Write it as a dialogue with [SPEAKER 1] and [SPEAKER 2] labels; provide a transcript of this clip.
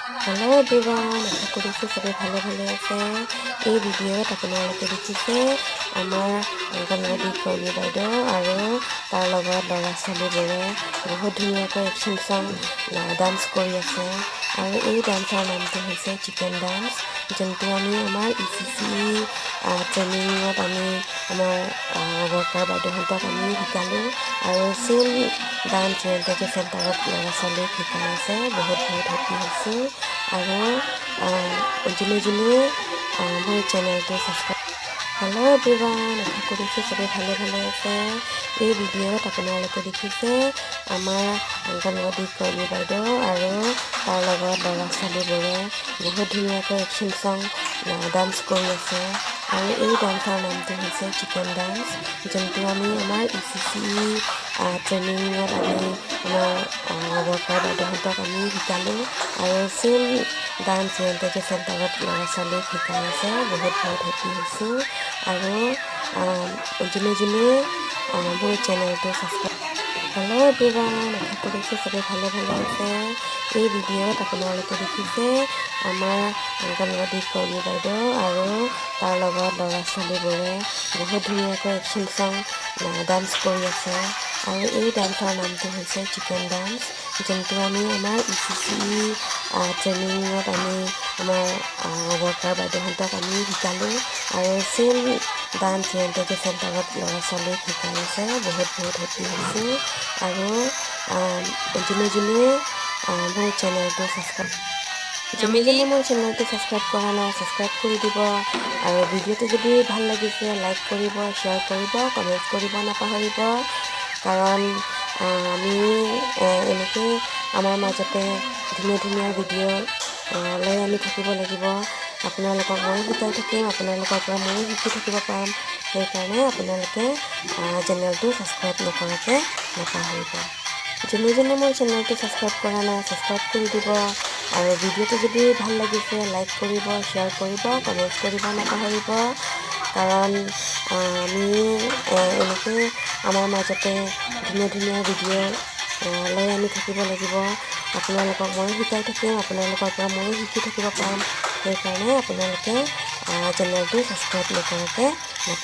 [SPEAKER 1] Hello' everyone, আশা কৰিছোঁ চবেই ভালে আছে। এই ভিডিঅ'ত আপোনালোকে দেখিছে আমাৰ অংগনবাড়ী কৰ্মী বাইদেউ আৰু তাৰ লগত ল'ৰা ছোৱালীবোৰে বহুত ধুনীয়াকৈ একশ্যন চং ডান্স কৰি আছে। আৰু এই ডান্সৰ নামটো হৈছে চিকেন ডান্স, যোনটো আমি আমাৰ ECC ট্ৰেইনিঙত আমি আমাৰ ৱৰ্কাৰ বাইদেউহঁতক আমি শিকালোঁ। আৰু চেম ডান্স ৰিয়েণ্টেজি চেণ্টাৰত ল'ৰা ছোৱালীক শিকাই আছে। বহুত হেপী হৈছোঁ। আৰু যোনে মোৰ চেনেলটো ছাবস্ক্ৰাইব। হেল্ল' এভৰিৱান, আশা কৰিছোঁ চবেই ভালে আছে। এই ভিডিঅ'ত আপোনালোকে দেখিছে আমাৰ অংগনবাড়ী কৰ্মী বাইদেউ আৰু তাৰ লগত ল'ৰা ছোৱালীবোৰে বহুত ধুনীয়াকৈ একশ্যন চং ডান্স কৰি আছে। আৰু এই ডান্সৰ নামটো হৈছে চিকেন ডান্স, যোনটো আমি আমাৰ ECC ট্ৰেইনিঙত আমি আমাৰ ৱৰ্কাৰ বাইদেউহঁতক আমি শিকালোঁ। আৰু চেম ডান্স ৰিয়েণ্টেজি চেণ্টাৰত ল'ৰা ছোৱালীক শিকাই আছে। বহুত হেপী হৈছোঁ। আৰু যোনে মোৰ চেনেলটো ছাবস্ক্ৰাইব। হেল্ল' এভৰিৱান, আশা কৰিছোঁ চবেই ভালে আছে। এই ভিডিঅ'ত আপোনালোকে দেখিছে আমাৰ অংগনবাড়ী কৰ্মী বাইদেউ আৰু তাৰ লগত ল'ৰা ছোৱালীবোৰে বহুত ধুনীয়াকৈ একশ্যন চং ডান্স কৰি আছে। আৰু এই ডান্সৰ নামটো হৈছে চিকেন ডান্স, যোনটো আমি আমাৰ ECC ট্ৰেইনিঙত আমি আমাৰ ৱৰ্কাৰ বাইদেউহঁতক আমি শিকালোঁ। আৰু চেম ডান্স ৰিয়েণ্টেজি চেণ্টাৰত ল'ৰা ছোৱালীক শিকাই আছে। বহুত হেপী হৈছোঁ। আৰু যোনে মোৰ চেনেলটো ছাবস্ক্ৰাইব কৰা নাই ছাবস্ক্ৰাইব কৰি দিব। আৰু ভিডিঅ'টো যদি ভাল লাগিছে লাইক কৰিব, শ্বেয়াৰ কৰিব, কমেণ্ট কৰিব নাপাহৰিব। কাৰণ আমি এনেকৈ আমাৰ মাজতে ধুনীয়া ভিডিঅ' লৈ আমি থাকিব লাগিব। আপোনালোকক মই শিকাই থাকিম, আপোনালোকৰ পৰা ময়ো শিকি থাকিব পাৰিম। সেইকাৰণে আপোনালোকে চেনেলটো ছাবস্ক্ৰাইব নকৰাকৈ নাপাহৰিব। যোনে মোৰ চেনেলটো ছাবস্ক্ৰাইব কৰা নাই ছাবস্ক্ৰাইব কৰি দিব। আৰু ভিডিঅ'টো যদি ভাল লাগিছে লাইক কৰিব, শ্বেয়াৰ কৰিব, কমেণ্ট কৰিব নাপাহৰিব। কাৰণ আমি এনেকৈ আমাৰ মাজতে ধুনীয়া ভিডিঅ' লৈ আমি থাকিব লাগিব। আপোনালোকক মই শিকাই থাকিম, আপোনালোকৰ পৰা ময়ো শিকি থাকিব পাৰিম। সেইকাৰণে আপোনালোকে চেনেলটো ছাবস্ক্ৰাইব নকৰাকৈ নাপাহৰিব।